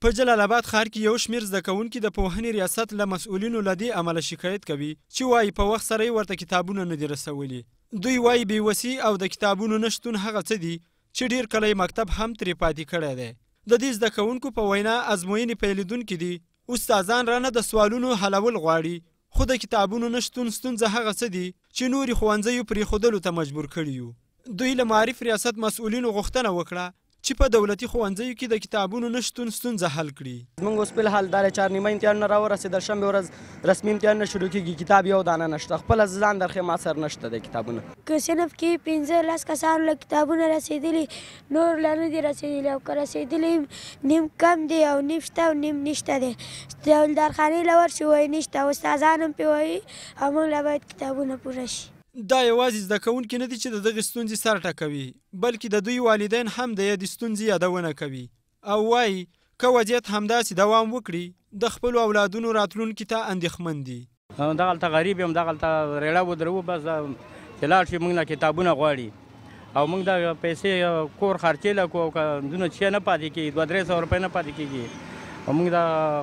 په جلال آباد ښار کې یو شمېر زده کوونکي د پوهنې ریاست له مسؤلینو له دې امله شکایت کوي چې وایي په وخت سره یې ورته کتابونه نه دي رسولي. دوی وایي بېوسي او د کتابونو نشتون هغه څه دي چې ډېر کله مکتب هم ترې پاتې کړی دی. د دې زده کوونکو په وینا ازموینې پیلېدونکي دي. استادان رانه د سوالونو حلول غواړي، خو د کتابونو نشتون ستونزه هغه څه دي چې نورې ښوونځیو پرېښودلو ته مجبور کړي یو. دوی له معارف ریاست مسؤلینو غوښتنه وکړه چې په دولتي ښوونځیو کې د کتابونو نشتون ستونزه حل کړي. موږ اوس فلحال دا چهارنیمه امتحانونه راورسېدل، شنبې ورځ رسمي امتحانونه شروع کېږي. کتاب یو دانه نشته، خپله ځان درښیم ما سره نشته د کتابونه. که صنف کې 15 کسانو له کتابونه رسېدلي، نور لا نه دي رسېدلي، او که رسېدلي نیم کم دی او نیم شته او نیم نشته دی. دولدارخانې له ورشي وایي نشته، استادان هم پرې وایي او موږ له باید کتابونه پوره شي. دا یوازې زده کوونکي نه دي چې د دغې ستونزې سر ټکوي، بلکې د دوی والدین هم د یادې ستونزې یادونه کوي او وایي که وضعیت همداسې دوام وکړي د خپلو اولادونو راتلونکي ته اندېښمن دي. دغلته غریب یم، دغلته ریړه ودرو، بس چې لاړ شي موږ نه کتابونه غواړي او موږ د پیسې کور خرچې له کوو، که دونه چې نه پاتې کېږي 200-300 روپۍ نه پاتې کېږي او موږ د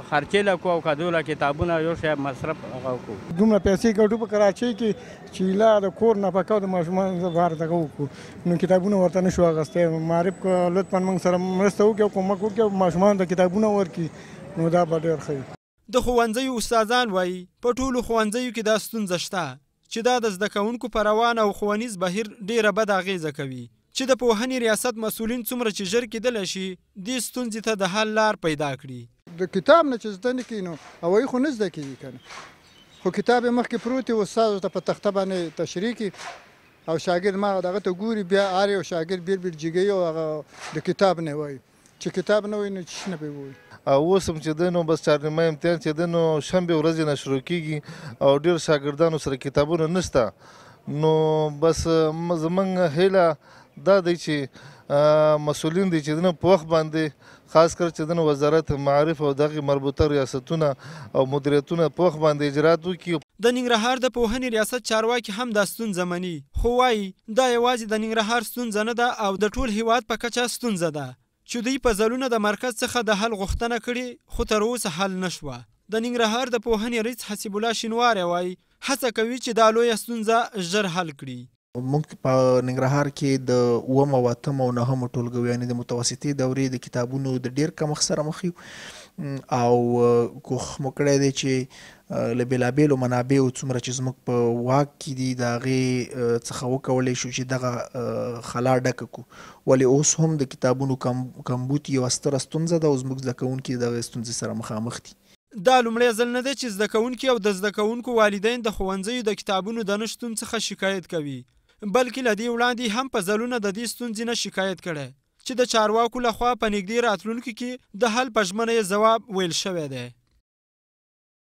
خرچې له کوو او که دوی له کتابونه یو شی مصرف هغه وکړو. دومره پیسې ګټو په کراچۍ کې چې لا د کور نفقه او د ماشومانو لپاره دغه وکړو، نو کتابونه ورته نه شو اخیستی. معارف که لطفا موږ سره مرسته وکړي او کومک وکړي او ماشومانو ته کتابونه ورکړي نو دا به ډېر ښه وي. د ښوونځیو استادان وایي په ټولو ښوونځیو کې دا ستونزه شته چې دا د زده کوونکو په روان او ښوونیز بهیر ډېره بده اغېزه کوي چې د پوهنې ریاست مسؤلین څومره چې ژر کېدلی شي دې ستونزې ته د حل لار پیدا کړي. د کتاب نه چې زده نه کړي نو هوایي خو نه زده کېږي که نه، خو کتاب یې مخکې پروت وي، استاد ته په تخته باندې تشریح کړي او شاګرد ما دغه ته ګوري، بیا هر یو شاګرد بېل بېل جګوي او هغه د کتاب نه وایي. چې کتاب نه وایي نو چې نه به وایي. اوس هم چې دی نو بس چهارنیمه امتحان چې دی نو شنبې ورځې نه شروع کېږي او ډېر شاګردانو سره کتابونه نشته. نو بس زموږ هیله دا دی چې مسؤلین دي چې دنه په وخت باندې خاص کر چې دنه وزارت معارف او دغه مربوطه ریاستونه او مدیریتونه په وخت باندې اجرات وکړي. د ننګرهار د پوهنې ریاست چارواکي هم دا ستونزه مني، خو وایي دا یوازې د ننګرهار ستونزه نه ده او د ټول هیواد په کچه ستونزه ده چې دوی په ځلونه د مرکز څخه د حل غوښتنه کړې خو تر اوسه حل نشوه. د ننګرهار د پوهنې رئیس حسیب الله شینواری وایي هڅه کوي چې دا لویه ستونزه ژر حل کړي. موږ په ننګرهار کې د 8 او 8 او 9 ټولګیو یعنې د متوسطې دورې د کتابونو د ډېر کمښت سره مخ یو او کوښښ مو کړی دی چې له بېلابېلو منابعو څومره چې زموږ په واک کې دي د هغې څخه وکولی شو چې دغه خلا ډکه کړو. ولې اوس هم د کتابونو کمبود یوه ستره ستونزه ده او زموږ زده کوونکي د هغې ستونزې سره مخامخ دي. دا لومړی ځل نه دی چې زده کوونکي او د زده کوونکو والدین د ښوونځیو د کتابونو د نشتون څخه شکایت کوي، بلکې له دې وړاندې هم په ځلونه د دې ستونزې نه شکایت کړی چې د چارواکو لخوا په نږدې راتلونکي کې د حل په ژمنه یې ځواب ویل شوی دی.